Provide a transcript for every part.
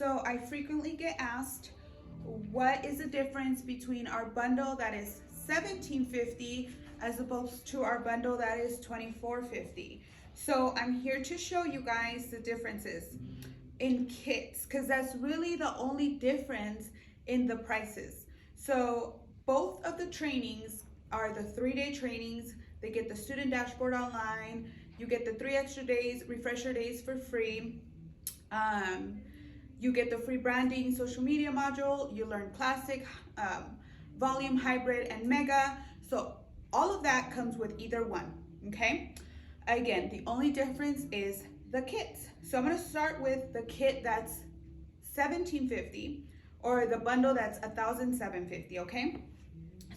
So I frequently get asked, what is the difference between our bundle that is $17.50 as opposed to our bundle that is $24.50? So I'm here to show you guys the differences in kits, because that's really the only difference in the prices. So both of the trainings are the 3-day trainings. They get the student dashboard online. You get the 3 extra days, refresher days for free. You get the free branding social media module. You learn classic, volume, hybrid, and mega. So all of that comes with either one, okay? Again, the only difference is the kits. So I'm gonna start with the kit that's $17.50 or the bundle that's $1,750, okay?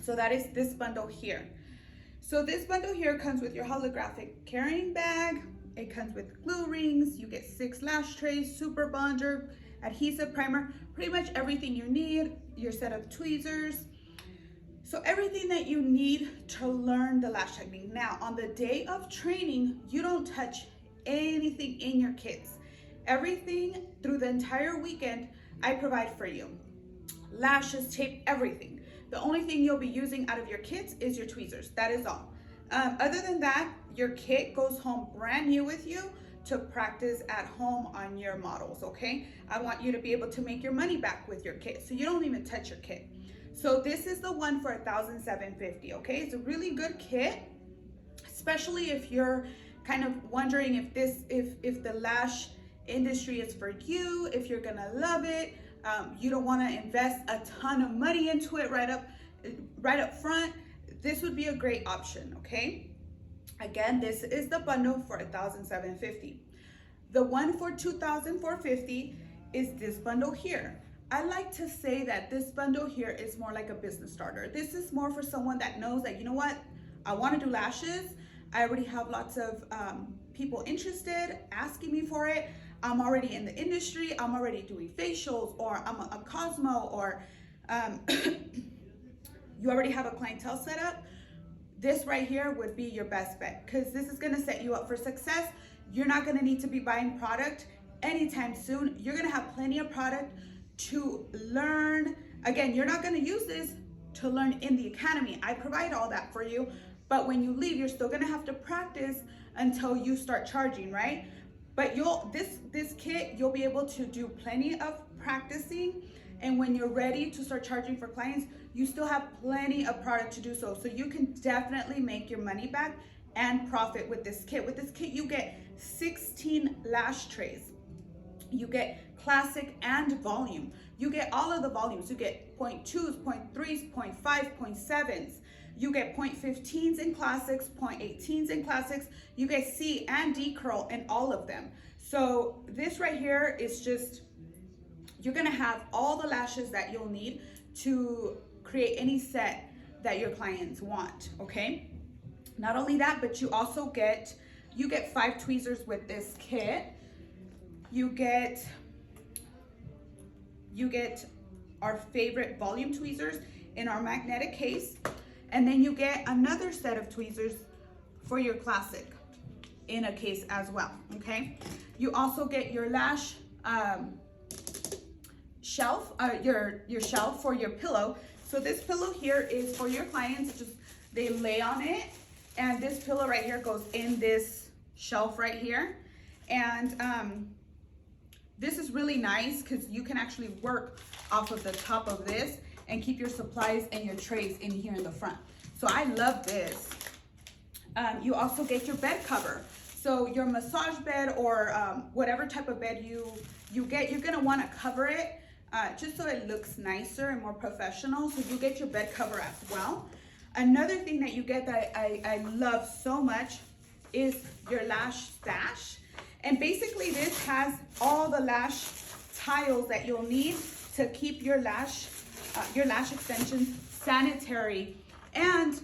So that is this bundle here. So this bundle here comes with your holographic carrying bag. It comes with glue rings. You get 6 lash trays, super bonder, adhesive primer, pretty much everything you need, your set of tweezers. So everything that you need to learn the lash technique. Now, on the day of training, you don't touch anything in your kits. Everything through the entire weekend, I provide for you. Lashes, tape, everything. The only thing you'll be using out of your kits is your tweezers. That is all. Other than that, your kit goes home brand new with you to practice at home on your models, okay? I want you to be able to make your money back with your kit, so you don't even touch your kit. So this is the one for $1,750, okay? It's a really good kit, especially if you're kind of wondering if the lash industry is for you, if you're gonna love it. You don't want to invest a ton of money into it right up front. This would be a great option, okay? Again, this is the bundle for $1,750. The one for $2,450 is this bundle here. I like to say that this bundle here is more like a business starter. This is more for someone that knows that, you know what, I want to do lashes. I already have lots of people interested, asking me for it. I'm already in the industry. I'm already doing facials, or I'm a Cosmo, or you already have a clientele set up. This right here would be your best bet, because this is gonna set you up for success. You're not gonna need to be buying product anytime soon. You're gonna have plenty of product to learn. Again, you're not gonna use this to learn in the academy. I provide all that for you, but when you leave, you're still gonna have to practice until you start charging, right? But this kit, you'll be able to do plenty of practicing, and when you're ready to start charging for clients, you still have plenty of product to do so. So you can definitely make your money back and profit with this kit. With this kit, you get 16 lash trays. You get classic and volume. You get all of the volumes. You get 0.2s, 0.3s, 0.5, 0.7s. You get 0.15s in classics, 0.18s in classics. You get C and D curl in all of them. So this right here is just, you're gonna have all the lashes that you'll need to create any set that your clients want, okay? Not only that, but you also get 5 tweezers with this kit. You get our favorite volume tweezers in our magnetic case. And then you get another set of tweezers for your classic in a case as well, okay? You also get your lash shelf, your shelf for your pillow. So this pillow here is for your clients, just they lay on it, and this pillow right here goes in this shelf right here. And this is really nice because you can actually work off of the top of this and keep your supplies and your trays in here in the front. So I love this. You also get your bed cover. So your massage bed or whatever type of bed you get, you're gonna wanna cover it just so it looks nicer and more professional. So you get your bed cover as well. Another thing that you get that I love so much is your lash stash. And basically this has all the lash tiles that you'll need to keep your lash extensions sanitary. And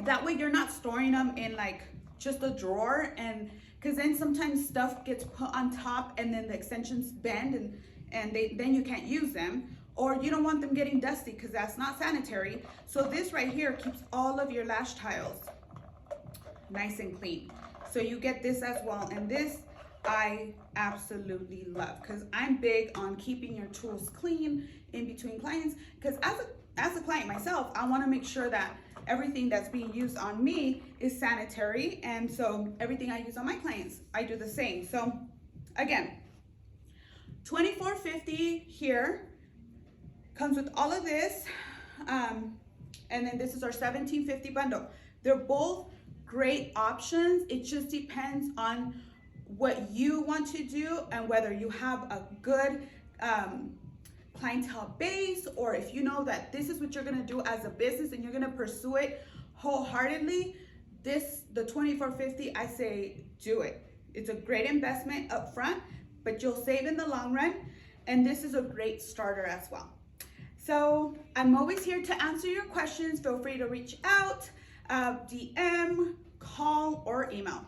that way you're not storing them in like just a drawer, and because then sometimes stuff gets put on top and then the extensions bend and then you can't use them, or you don't want them getting dusty because that's not sanitary. So this right here keeps all of your lash tiles nice and clean. So you get this as well, and this I absolutely love, because I'm big on keeping your tools clean in between clients, because as a client myself, I want to make sure that everything that's being used on me is sanitary, and so everything I use on my clients, I do the same. So again, $24.50 here comes with all of this, and then this is our $17.50 bundle. They're both great options. It just depends on what you want to do and whether you have a good clientele base, or if you know that this is what you're gonna do as a business and you're gonna pursue it wholeheartedly. The $24.50, I say do it. It's a great investment up front, but you'll save in the long run, and this is a great starter as well. So I'm always here to answer your questions. Feel free to reach out, DM, call, or email.